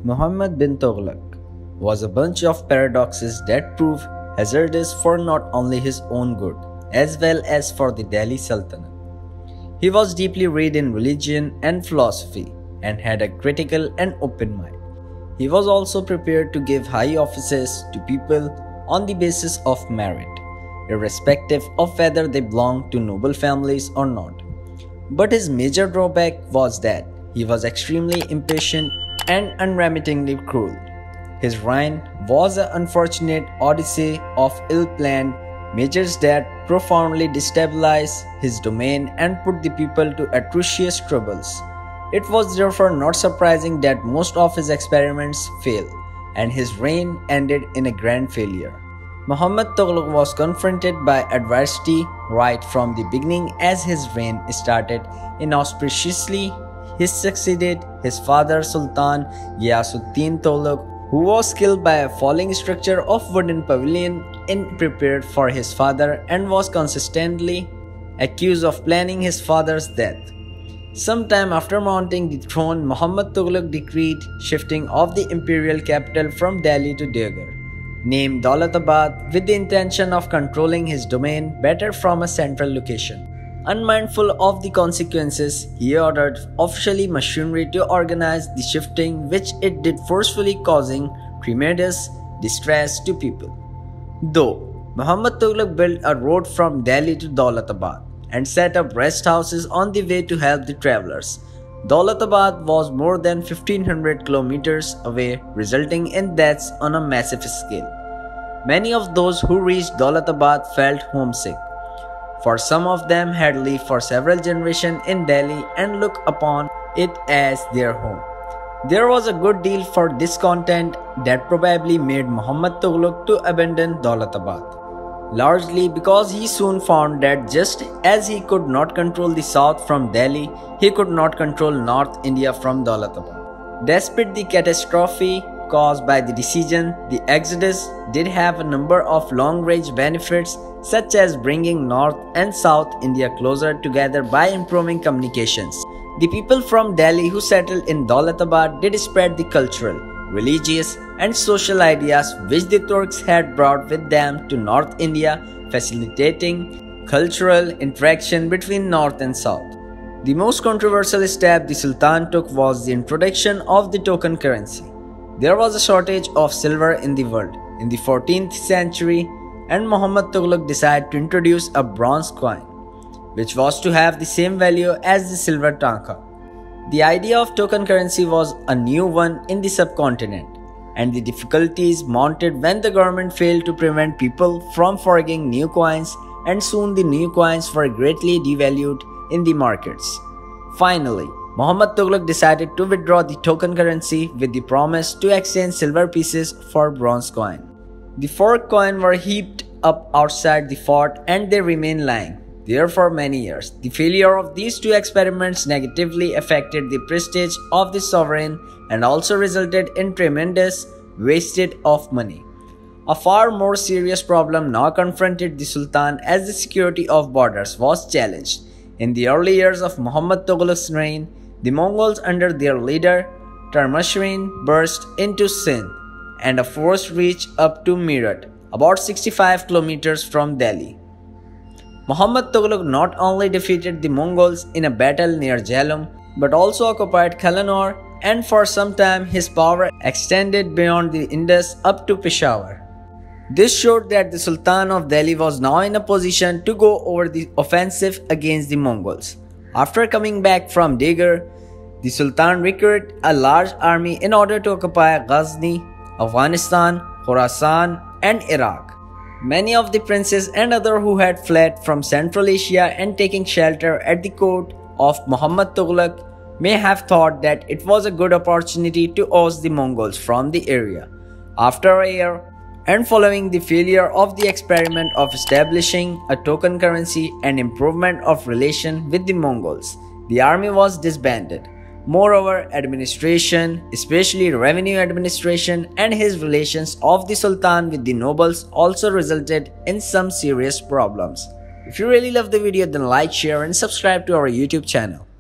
Mohammed bin Tughlaq was a bunch of paradoxes that prove hazardous for not only his own good, as well as for the Delhi Sultanate. He was deeply read in religion and philosophy and had a critical and open mind. He was also prepared to give high offices to people on the basis of merit, irrespective of whether they belonged to noble families or not. But his major drawback was that he was extremely impatient and unremittingly cruel. His reign was an unfortunate odyssey of ill-planned measures that profoundly destabilized his domain and put the people to atrocious troubles. It was therefore not surprising that most of his experiments failed, and his reign ended in a grand failure. Muhammad Tughluq was confronted by adversity right from the beginning. As his reign started inauspiciously, he succeeded his father Sultan Ghiyasuddin Tughluq, who was killed by a falling structure of wooden pavilion prepared for his father and was consistently accused of planning his father's death. Sometime after mounting the throne, Muhammad Tughluq decreed shifting of the imperial capital from Delhi to Deoghar, named Daulatabad, with the intention of controlling his domain better from a central location. Unmindful of the consequences, he ordered officially machinery to organize the shifting, which it did forcefully, causing tremendous distress to people. Though Muhammad Tughluq built a road from Delhi to Daulatabad and set up rest houses on the way to help the travelers, Daulatabad was more than 1500 kilometers away, resulting in deaths on a massive scale. Many of those who reached Daulatabad felt homesick, for some of them had lived for several generations in Delhi and looked upon it as their home. There was a good deal for discontent that probably made Muhammad Tughluq to abandon Daulatabad, largely because he soon found that just as he could not control the south from Delhi, he could not control North India from Daulatabad. Despite the catastrophe caused by the decision, the exodus did have a number of long-range benefits, such as bringing North and South India closer together by improving communications. The people from Delhi who settled in Daulatabad did spread the cultural, religious, and social ideas which the Turks had brought with them to North India, facilitating cultural interaction between North and South. The most controversial step the Sultan took was the introduction of the token currency. There was a shortage of silver in the world in the 14th century, and Muhammad Tughluq decided to introduce a bronze coin, which was to have the same value as the silver tanka. The idea of token currency was a new one in the subcontinent, and the difficulties mounted when the government failed to prevent people from forging new coins, and soon the new coins were greatly devalued in the markets. Finally, Muhammad Tughluq decided to withdraw the token currency with the promise to exchange silver pieces for bronze coin. The forged coins were heaped up outside the fort and they remained lying there for many years. The failure of these two experiments negatively affected the prestige of the sovereign and also resulted in tremendous wastage of money. A far more serious problem now confronted the Sultan as the security of borders was challenged. In the early years of Muhammad Tughluq's reign, the Mongols under their leader Tarmashirin burst into Sindh, and a force reached up to Meerut, about 65 kilometers from Delhi. Muhammad Tughluq not only defeated the Mongols in a battle near Jhelum, but also occupied Kallanur, and for some time his power extended beyond the Indus up to Peshawar. This showed that the Sultan of Delhi was now in a position to go over the offensive against the Mongols. After coming back from Deoghar, the Sultan recruited a large army in order to occupy Ghazni, Afghanistan, Khorasan, and Iraq. Many of the princes and others who had fled from Central Asia and taking shelter at the court of Muhammad Tughluq may have thought that it was a good opportunity to oust the Mongols from the area. After a year, and following the failure of the experiment of establishing a token currency and improvement of relation with the Mongols, the army was disbanded. Moreover, administration, especially revenue administration, and his relations of the Sultan with the nobles also resulted in some serious problems. If you really love the video, then like, share and subscribe to our YouTube channel.